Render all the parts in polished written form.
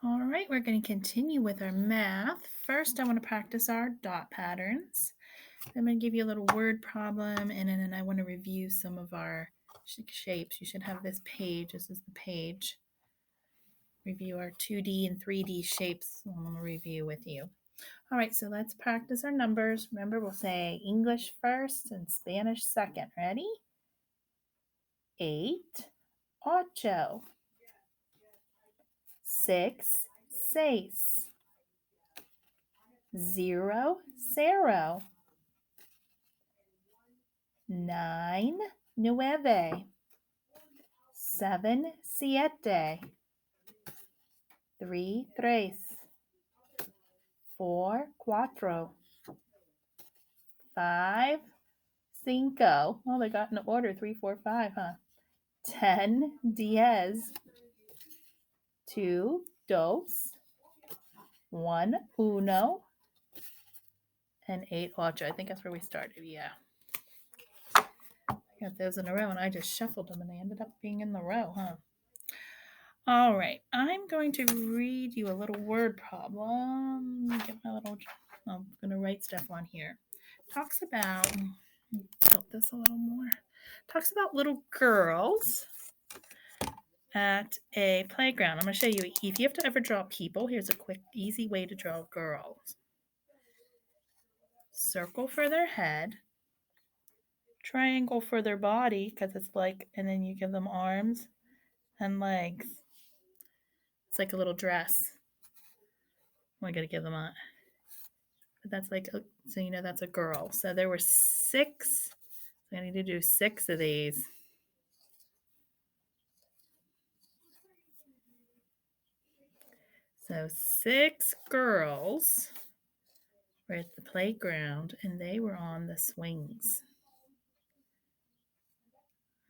All right, we're going to continue with our math. First, I want to practice our dot patterns. I'm going to give you a little word problem, and then I want to review some of our shapes. You should have this page. This is the page. Review our 2D and 3D shapes. I'm going to review with you. All right, so let's practice our numbers. Remember, we'll say English first and Spanish second. Ready? 8, ocho. 6, seis. 0, cero. 9, nueve. 7, siete. 3, tres. 4, cuatro. 5, cinco. Oh, they got in order 3, 4, 5, huh? 10, diez. 2, dos. 1, uno. And 8, ocho. I think that's where we started. Yeah. I got those in a row and I just shuffled them and they ended up being in the row, huh? All right, I'm going to read you a little word problem. Get my little, I'm going to write stuff on here. Talks about, tilt this a little more. Talks about little girls at a playground. I'm going to show you, if you have to ever draw people, here's a quick, easy way to draw girls. Circle for their head, triangle for their body, because it's like, and then you give them arms and legs. It's like a little dress. I got to give them a, but that's like, so you know that's a girl. So there were 6. So I need to do 6 of these. So 6 girls were at the playground and they were on the swings.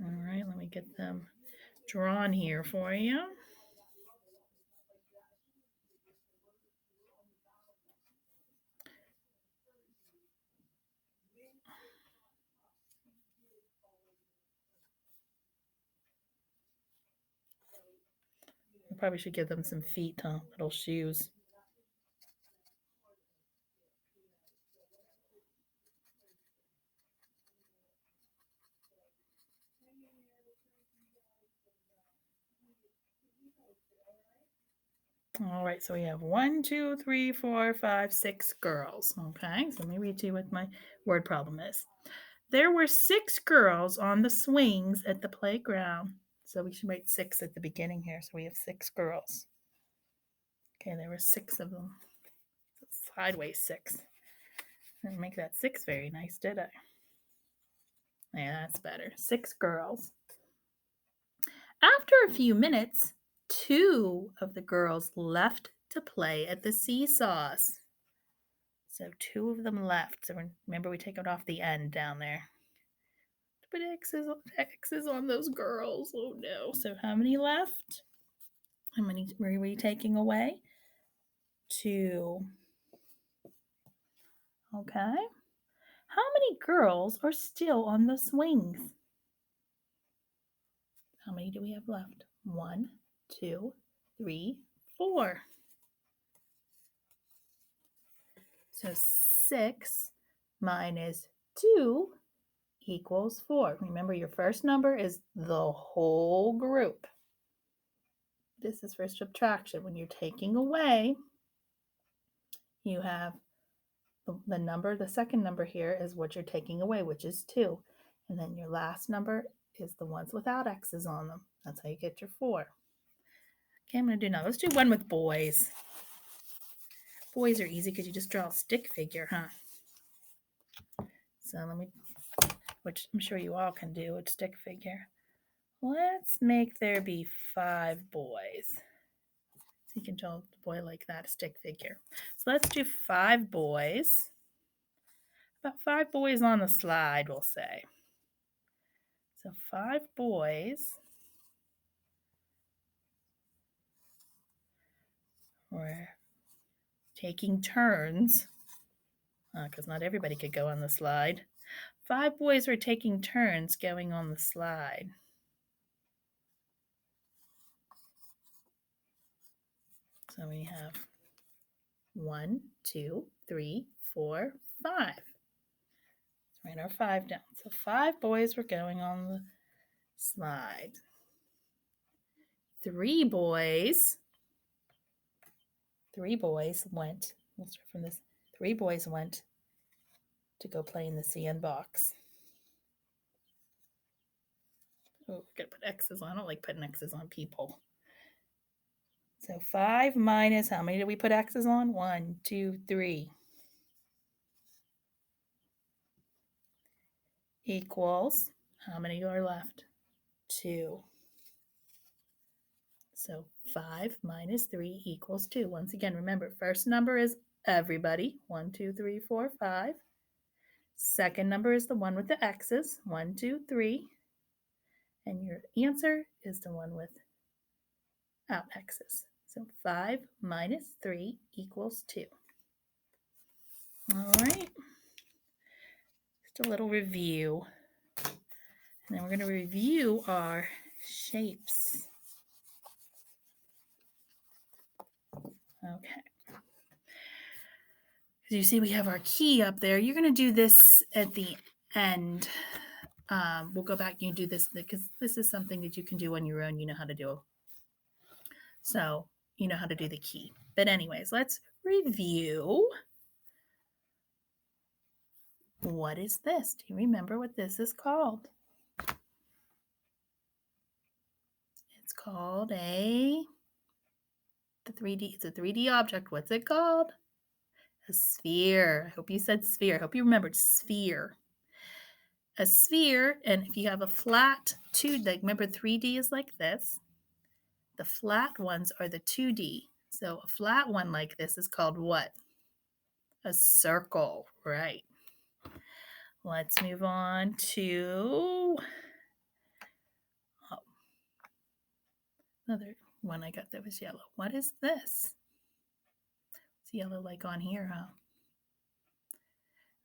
All right, let me get them drawn here for you. I probably should give them some feet, huh? Little shoes. All right, so we have 1, 2, 3, 4, 5, 6 girls. Okay, so let me read to you what my word problem is. There were 6 girls on the swings at the playground. So we should write 6 at the beginning here. So we have 6 girls. Okay, there were 6 of them. So sideways 6. Didn't make that 6 very nice, did I? Yeah, that's better. 6 girls. After a few minutes, 2 of the girls left to play at the seesaws. So 2 of them left. So remember, we take it off the end down there. But X is on those girls. Oh no. So how many left? How many were we taking away? 2. Okay. How many girls are still on the swings? How many do we have left? 1, 2, 3, 4. So 6 minus 2 equals 4. Remember, your first number is the whole group. This is for subtraction. When you're taking away, you have the number, the second number here is what you're taking away, which is 2. And then your last number is the ones without X's on them. That's how you get your 4. Okay, I'm going to do now. Let's do one with boys. Boys are easy because you just draw a stick figure, huh? So let me, which I'm sure you all can do, a stick figure. Let's make there be 5 boys. So you can draw the boy like that, a stick figure. So let's do 5 boys. About 5 boys on the slide, we'll say. So 5 boys were taking turns, because not everybody could go on the slide. 5 boys were taking turns going on the slide. So we have 1, 2, 3, 4, 5. Let's write our 5 down. So 5 boys were going on the slide. 3 boys went, we'll start from this. 3 boys went to go play in the sandbox. Oh, we're going to put X's on. I don't like putting X's on people. So 5 minus, how many did we put X's on? 1, 2, 3. Equals, how many are left? 2. So 5 minus 3 equals 2. Once again, remember, first number is everybody. 1, 2, 3, 4, 5. Second number is the one with the X's. 1, 2, 3. And your answer is the one without X's. So 5 minus 3 equals 2. All right. Just a little review. And then we're going to review our shapes. Okay. As you see, we have our key up there. You're going to do this at the end. We'll go back and do this because this is something that you can do on your own. You know how to do. So you know how to do the key. But anyways, let's review. What is this? Do you remember what this is called? It's called it's a 3D object. What's it called? A sphere. I hope you said sphere. I hope you remembered sphere. A sphere, and if you have a flat 2D, remember 3D is like this. The flat ones are the 2D. So a flat one like this is called what? A circle, right? Let's move on to another one I got that was yellow. What is this? It's yellow like on here, huh?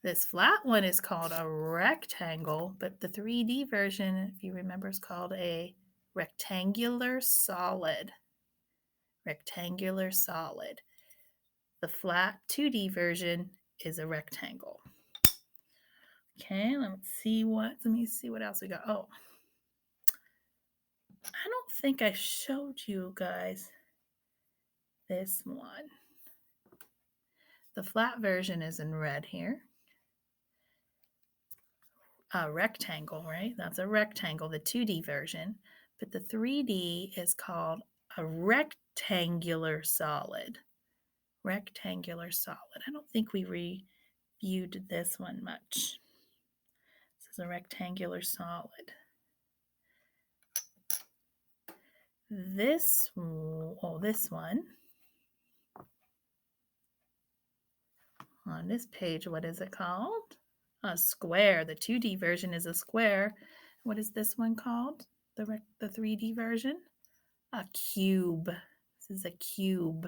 This flat one is called a rectangle, but the 3D version, if you remember, is called a rectangular solid. Rectangular solid. The flat 2D version is a rectangle. Okay, let me see what else we got. Oh, I don't think I showed you guys this one. The flat version is in red here. A rectangle, right? That's a rectangle, the 2D version. But the 3D is called a rectangular solid. Rectangular solid. I don't think we reviewed this one much. This is a rectangular solid. This one on this page, what is it called? A square. The 2D version is a square. What is this one called? The 3D version? A cube. This is a cube.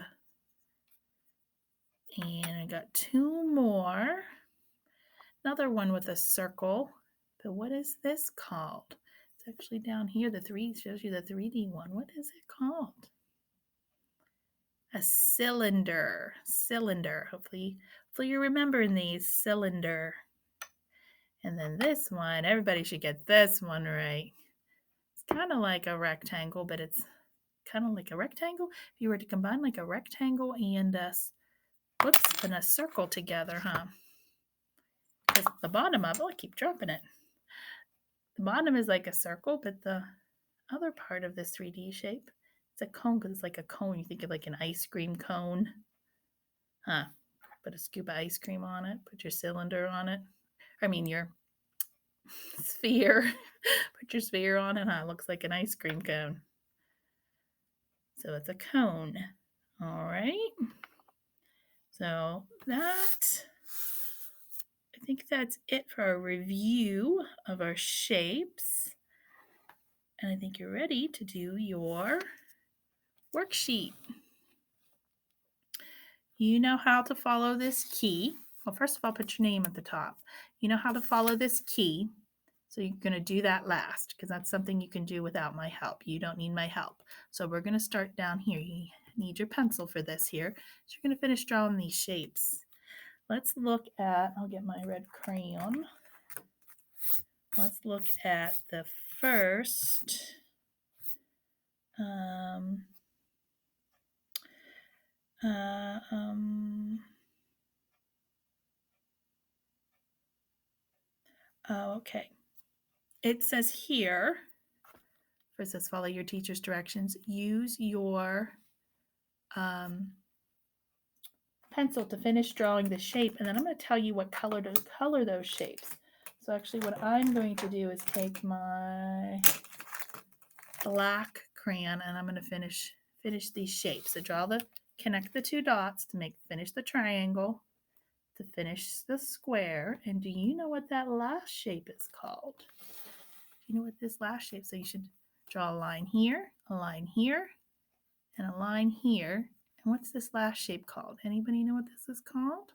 And I got 2 more. Another one with a circle. But what is this called? It's actually down here. The 3 shows you the 3D one. What is it called? A cylinder. Cylinder. Hopefully you're remembering these. Cylinder. And then this one, everybody should get this one right. It's kind of like a rectangle, but it's kind of like a rectangle. If you were to combine like a rectangle and a circle together, huh? Because the bottom of it, I keep dropping it. The bottom is like a circle, but the other part of this 3D shape, it's a cone because it's like a cone. You think of like an ice cream cone. Huh. Put a scoop of ice cream on it. Put your cylinder on it. Your sphere. Put your sphere on it, huh? It looks like an ice cream cone. So it's a cone. All right. So I think that's it for our review of our shapes. And I think you're ready to do your worksheet. You know how to follow this key. Well, first of all, put your name at the top. You know how to follow this key. So you're going to do that last because that's something you can do without my help. You don't need my help. So we're going to start down here. You need your pencil for this here. So you're going to finish drawing these shapes. Let's look at, I'll get my red crayon. Let's look at the first okay. It says here, first it says follow your teacher's directions. Use your pencil to finish drawing the shape, and then I'm going to tell you what color to color those shapes. So actually what I'm going to do is take my black crayon and I'm going to finish these shapes. So connect the two dots to finish the triangle, to finish the square. And do you know what that last shape is called? Do you know what this last shape? So you should draw a line here, and a line here. And what's this last shape called? Anybody know what this is called?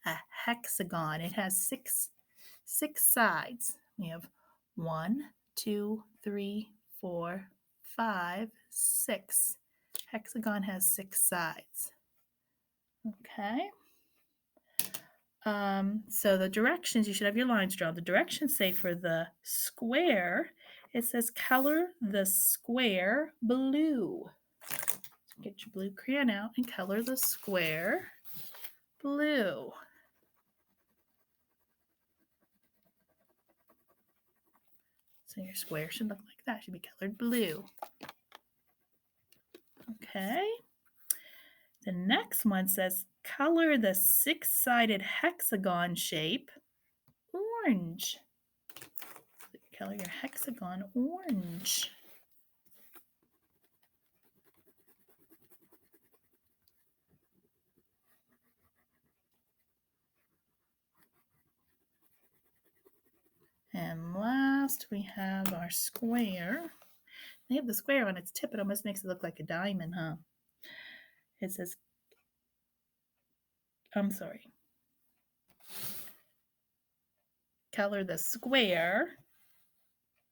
A hexagon. It has six sides. We have 1, 2, 3, 4, 5, 6. Hexagon has 6 sides. Okay. So the directions, you should have your lines drawn. The directions say for the square, it says color the square blue. So get your blue crayon out and color the square blue. So your square should look like that. It should be colored blue. Okay. The next one says color the 6-sided hexagon shape orange. So color your hexagon orange. And last we have our square. They have the square on its tip. It almost makes it look like a diamond, huh? It says, color the square.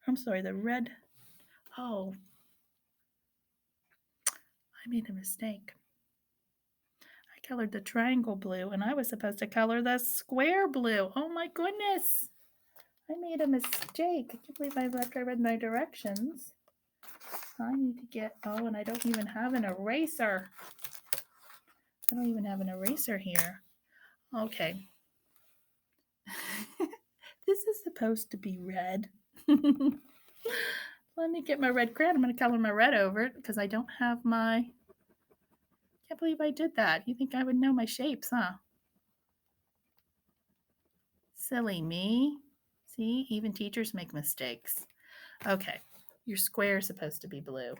The red. Oh, I made a mistake. I colored the triangle blue, and I was supposed to color the square blue. Oh my goodness. I made a mistake. I can't believe after I read my directions. I need to get, and I don't even have an eraser. I don't even have an eraser here. Okay. This is supposed to be red. Let me get my red crayon. I'm going to color my red over it because I don't have my, can't believe I did that. You think I would know my shapes, huh? Silly me. See, even teachers make mistakes. Okay, your square is supposed to be blue.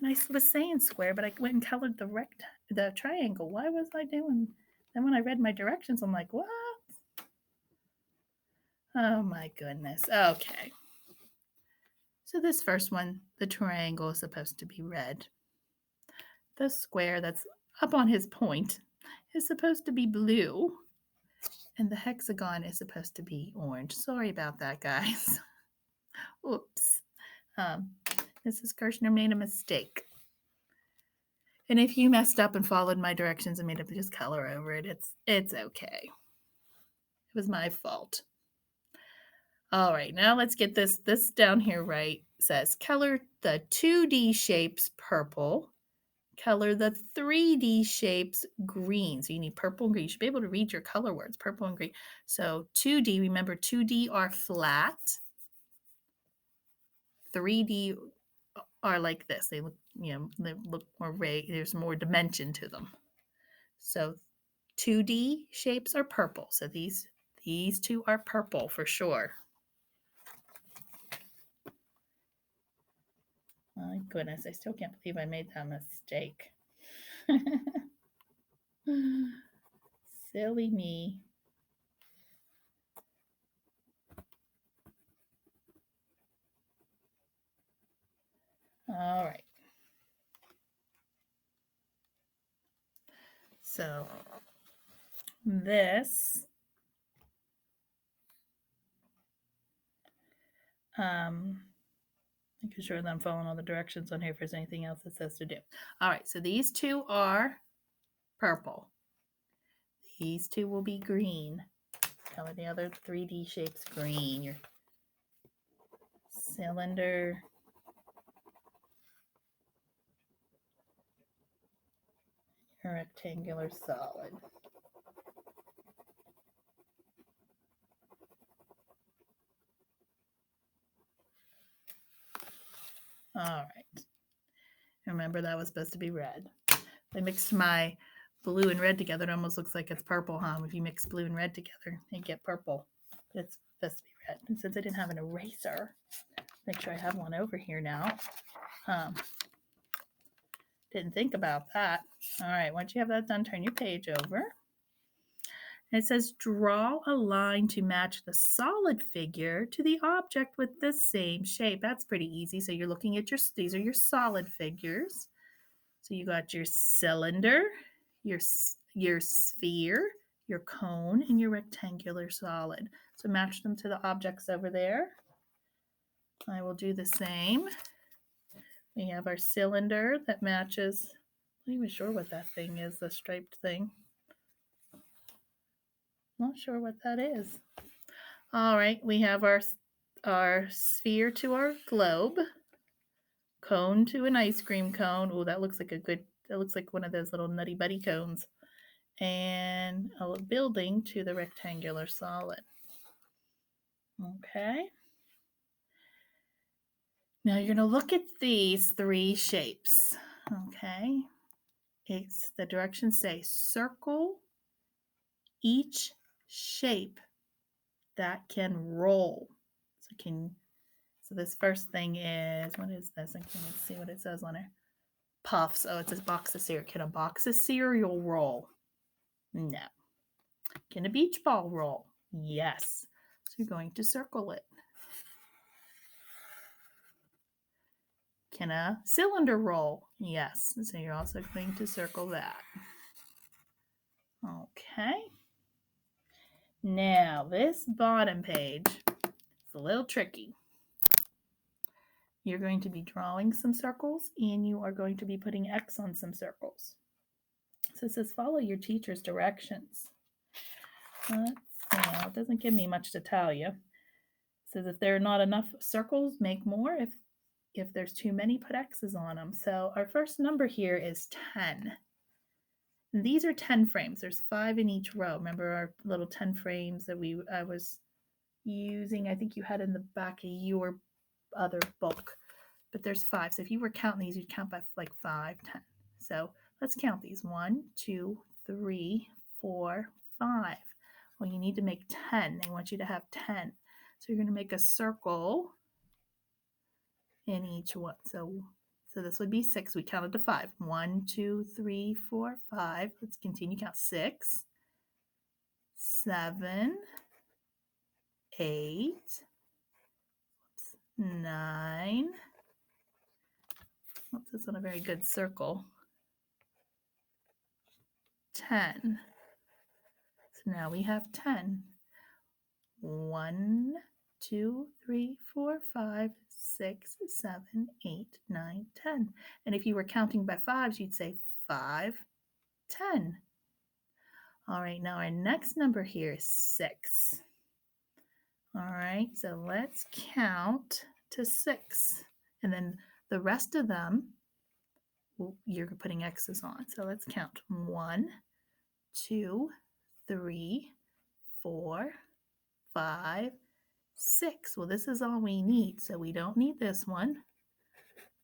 And I was saying square, but I went and colored the triangle. Why was I doing? Then when I read my directions, I'm like, what? Oh my goodness. Okay. So this first one, the triangle is supposed to be red. The square that's up on his point is supposed to be blue. And the hexagon is supposed to be orange. Sorry about that, guys. Oops. Mrs. Kirshner made a mistake. And if you messed up and followed my directions and made up just color over it, it's okay. It was my fault. All right, now let's get this down here right. It says color the 2D shapes purple. Color the 3D shapes green. So you need purple and green. You should be able to read your color words, purple and green. So 2D, remember 2D are flat. 3D are like this. They look, they look more there's more dimension to them. So 2D shapes are purple. So these two are purple for sure. My goodness, I still can't believe I made that mistake. Silly me. All right. So this Making sure that I'm following all the directions on here if there's anything else it says to do. All right, so these two are purple. These two will be green. Color the other 3D shapes green. Your cylinder, your rectangular solid. All right. Remember that was supposed to be red. I mixed my blue and red together. It almost looks like it's purple, huh? If you mix blue and red together, you get purple. But it's supposed to be red. And since I didn't have an eraser, make sure I have one over here now. Didn't think about that. All right, once you have that done, turn your page over. And it says draw a line to match the solid figure to the object with the same shape. That's pretty easy. So you're looking at these are your solid figures. So you got your cylinder, your sphere, your cone, and your rectangular solid. So match them to the objects over there. I will do the same. We have our cylinder that matches, I'm not even sure what that thing is, the striped thing. Not sure what that is. All right, we have our sphere to our globe, cone to an ice cream cone. Oh, that looks like one of those little Nutty Buddy cones. And a building to the rectangular solid. Okay. Now you're going to look at these three shapes. Okay. The directions say circle each shape that can roll. So this first thing is, what is this? I can't see what it says on it. Puffs. Oh, it says box of cereal. Can a box of cereal roll? No. Can a beach ball roll? Yes. So you're going to circle it. Can a cylinder roll? Yes. So you're also going to circle that. Okay. Now this bottom page is a little tricky. You're going to be drawing some circles and you are going to be putting X on some circles. So it says follow your teacher's directions. Let's see. It doesn't give me much to tell you. It says if there are not enough circles, make more. If there's too many, put X's on them. So our first number here is 10. And these are 10 frames. There's 5 in each row. Remember our little 10 frames that I was using? I think you had in the back of your other book. But there's 5. So if you were counting these, you'd count by like 5, 10. So let's count these. 1, 2, 3, 4, 5. Well, you need to make 10. They want you to have 10. So you're going to make a circle in each one. So this would be 6. We counted to 5. 1, 2, 3, 4, 5. Let's continue count. 6, 7, 8, 9. Oops, that's not a very good circle. 10. So now we have 10. 1, 2, 3, 4, 5, 6, 7, 8, 9, 10. And if you were counting by 5s, you'd say 5, 10. All right, now our next number here is 6. All right, so let's count to 6. And then the rest of them, you're putting X's on. So let's count. 1, 2, 3, 4, 5, 6. Well, this is all we need. So we don't need this one.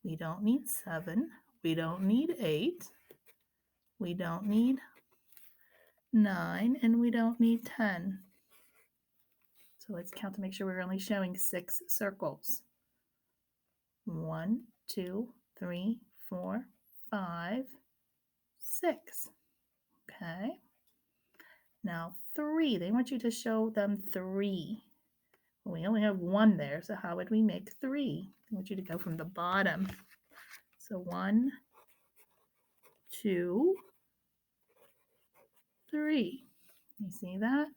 We don't need 7. We don't need 8. We don't need 9. And we don't need 10. So let's count to make sure we're only showing 6 circles. 1, 2, 3, 4, 5, 6. Okay. Now 3. They want you to show them 3. Well, we only have 1 there, so how would we make 3? I want you to go from the bottom. So 1, 2, 3. You see that?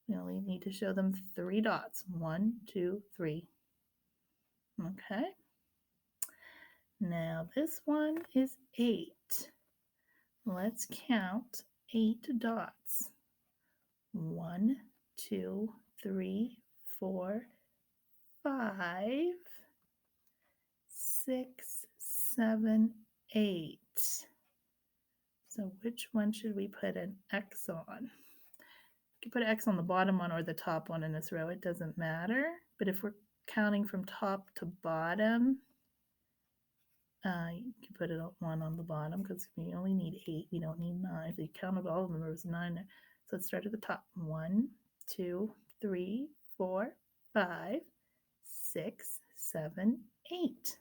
We only need to show them 3 dots. 1, 2, 3. Okay. Now this one is 8. Let's count 8 dots. 1, 2, 3, 4, 5, 6, 7, 8. So which one should we put an X on? You can put an X on the bottom one or the top one in this row. It doesn't matter. But if we're counting from top to bottom, you can put it one on the bottom because we only need 8. We don't need 9. So you counted all of them. There was 9 there. So let's start at the top. 1, 2, 3, 4, 5, 6, 7, 8.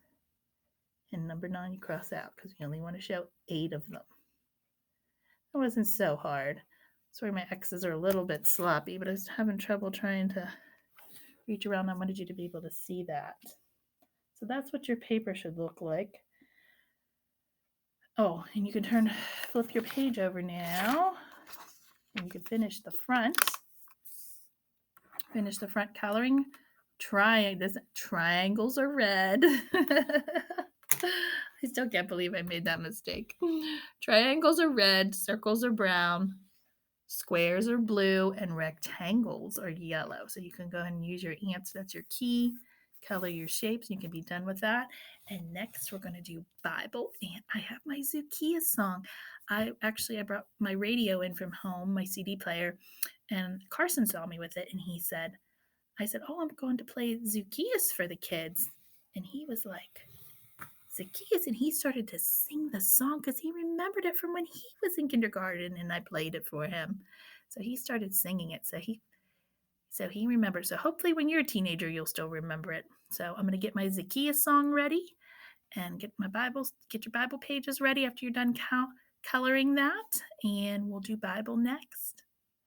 And number 9 you cross out because we only want to show 8 of them. It wasn't so hard. Sorry, my X's are a little bit sloppy, but I was having trouble trying to reach around. I wanted you to be able to see that. So that's what your paper should look like. Oh, and you can flip your page over now, and you can finish the front. Finish the front coloring. Triangles are red. I still can't believe I made that mistake. Triangles are red, circles are brown, squares are blue, and rectangles are yellow. So you can go ahead and use your ants. That's your key. Color your shapes. You can be done with that. And next we're going to do Bible. And I have my Zacchaeus song. I brought my radio in from home, my CD player, and Carson saw me with it. And I said, oh, I'm going to play Zacchaeus for the kids. And he was like, Zacchaeus, and he started to sing the song because he remembered it from when he was in kindergarten and I played it for him. So he started singing it. So he remembered. So hopefully when you're a teenager, you'll still remember it. So I'm going to get my Zacchaeus song ready and get your Bible pages ready after you're done coloring that. And we'll do Bible next.